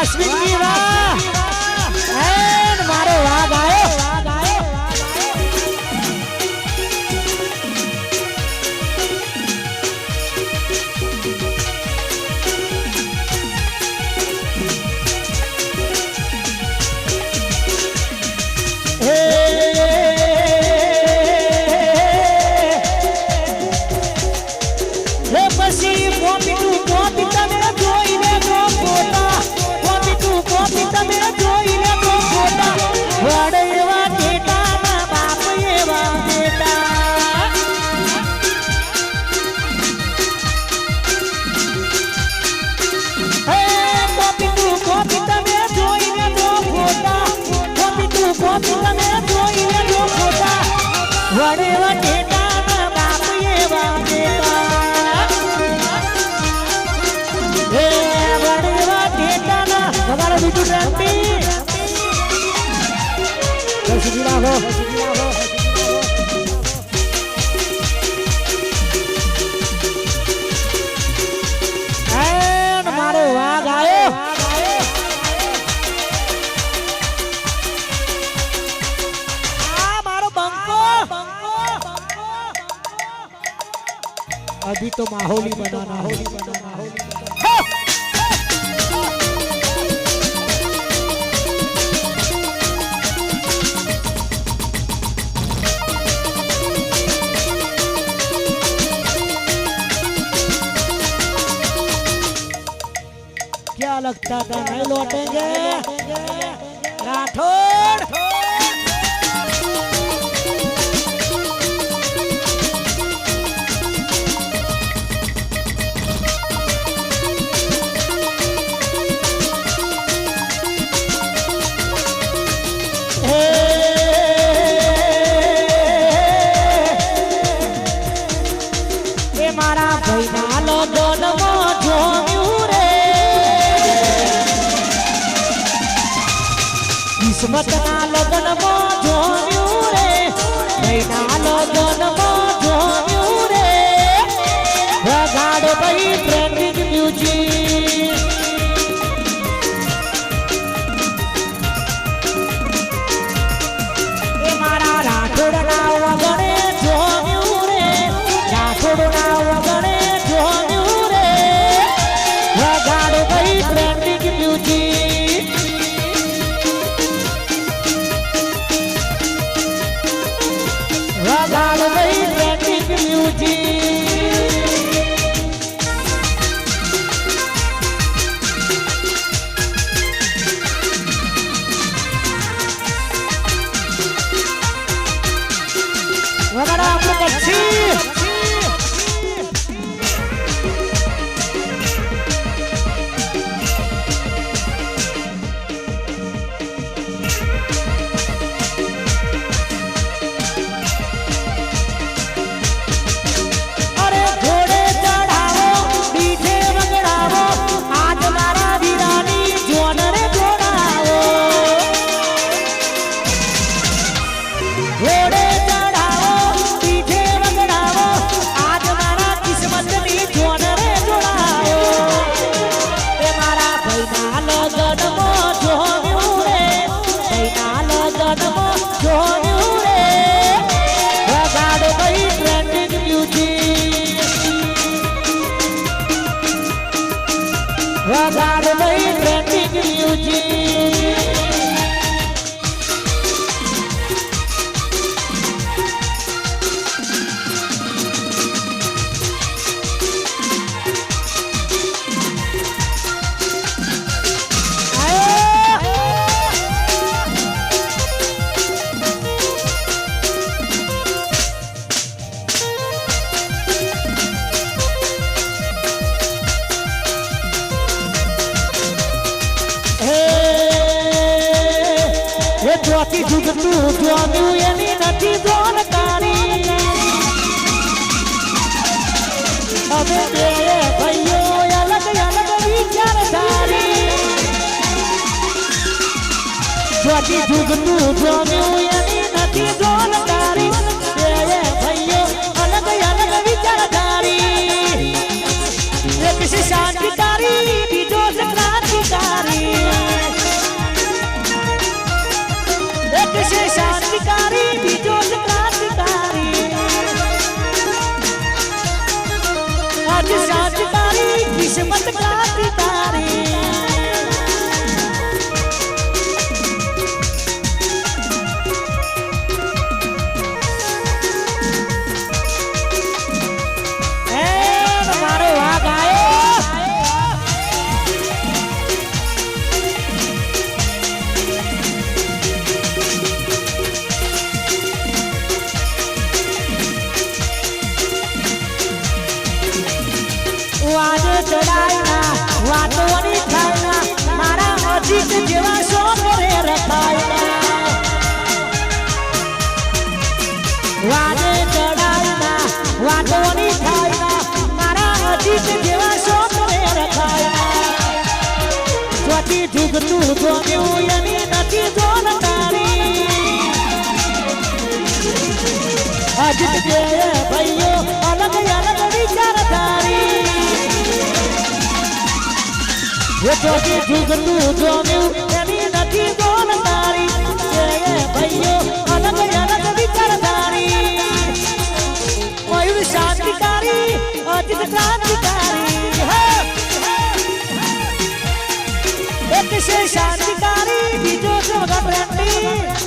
અશ્વિનજી વાહ એન મારો વાઘ આયો મારો વાઘ આવ્યો मारो बंको अभी तो माहौल ही बनाना है क्या लगता था नहीं लौटेंगे राठौड़ मारा भाई नालो दोनों जोम्यू रे किस्मत ना लगन मो जोम्यू रे भाई नालो दोनों जोम्यू रे वगाड़ भाई ट्रेंडिंग म्यूजिक ए मारा राठौड़ ना वगणे जोम्यू रे राठौड़ ना ચોથી જુગતું જોમ્યું એની નથી જોનકારી અમે બે ભાઈઓ અલગ અલગ વિચારધારી ચોથી જુગતું જોમ્યું એની નથી જોનકારી બે ભાઈઓ અલગ અલગ વિચારધારી એક છે શાંતિકારી બીજો છે ક્રાંતિકારી જેવા શો કરે રખાય વાને ચડાયના વાટોની થાય મારા અજીત જેવા શો કરે રખાય સ્વતી જુગતું જોયું એની નથી જોનતારી અજીત જે ભાઈઓ અલગ અલગ વિચારધારી એ સ્વતી જુગતું જોયું એની નથી જોનતારી ભાઈઓ અલગ અલગ વિચારધારી મયુર શાંતિકારી અજીત ક્રાંતિકારી એક છે શાંતિકારી બીજો છે પ્રેમી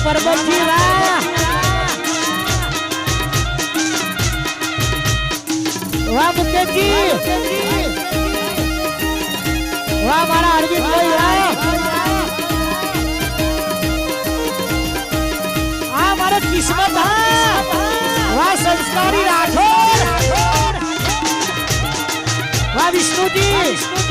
પરબતજી વાહ મુકેશજી વાહ મારા અરવિંદ ભાઈ વાહ આ મારો કિસ્મત વાહ સંસ્કારી રાઠોડ વાહ વિષ્ણુજી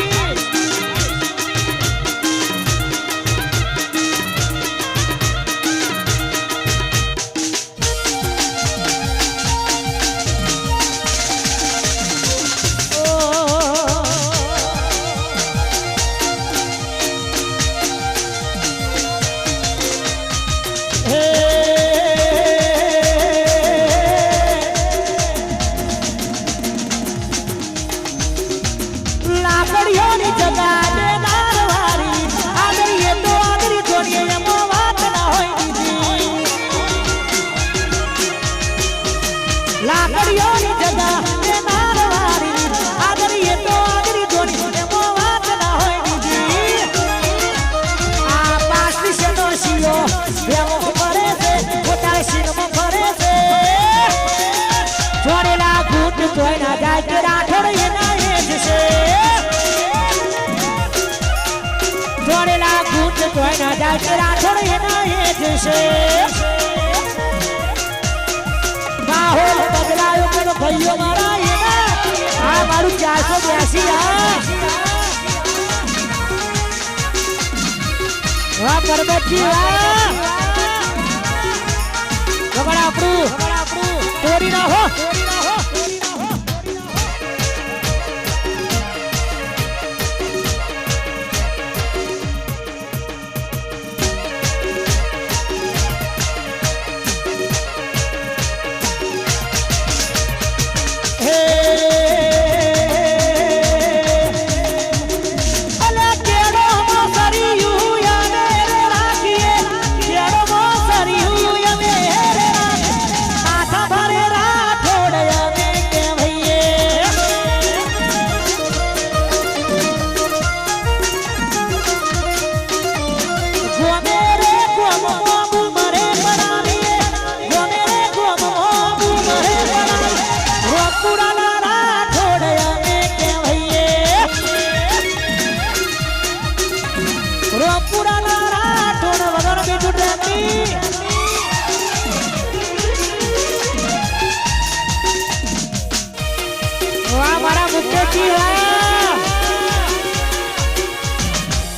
માહોલ બદલાયો પણ ભાઈઓ મારા આ મારું 482 વાહ પરબતજી વાહ ગગડા આપણું તોડી નાખો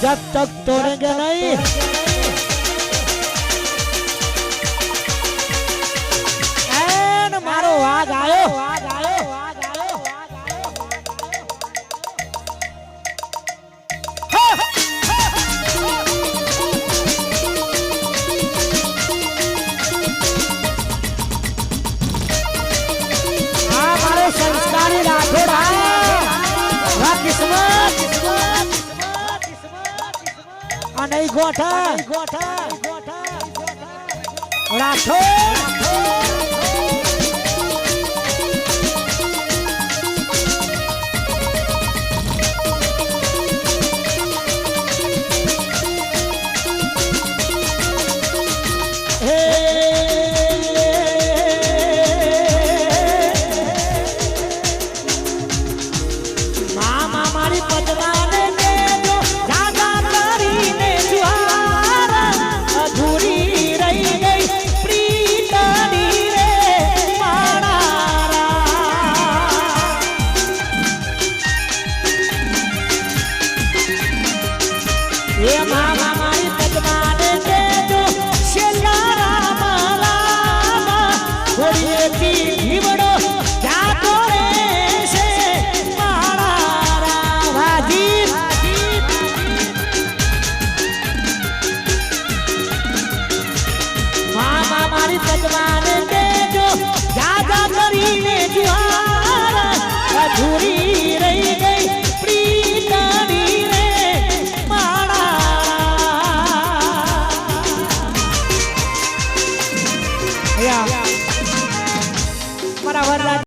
जब तक तोड़ेंगे नहीं एन मारो वाग आयो मारो संस्कारी राठौड़ किस्मत नहीं गोठा राठौड़ हे એ મા મામા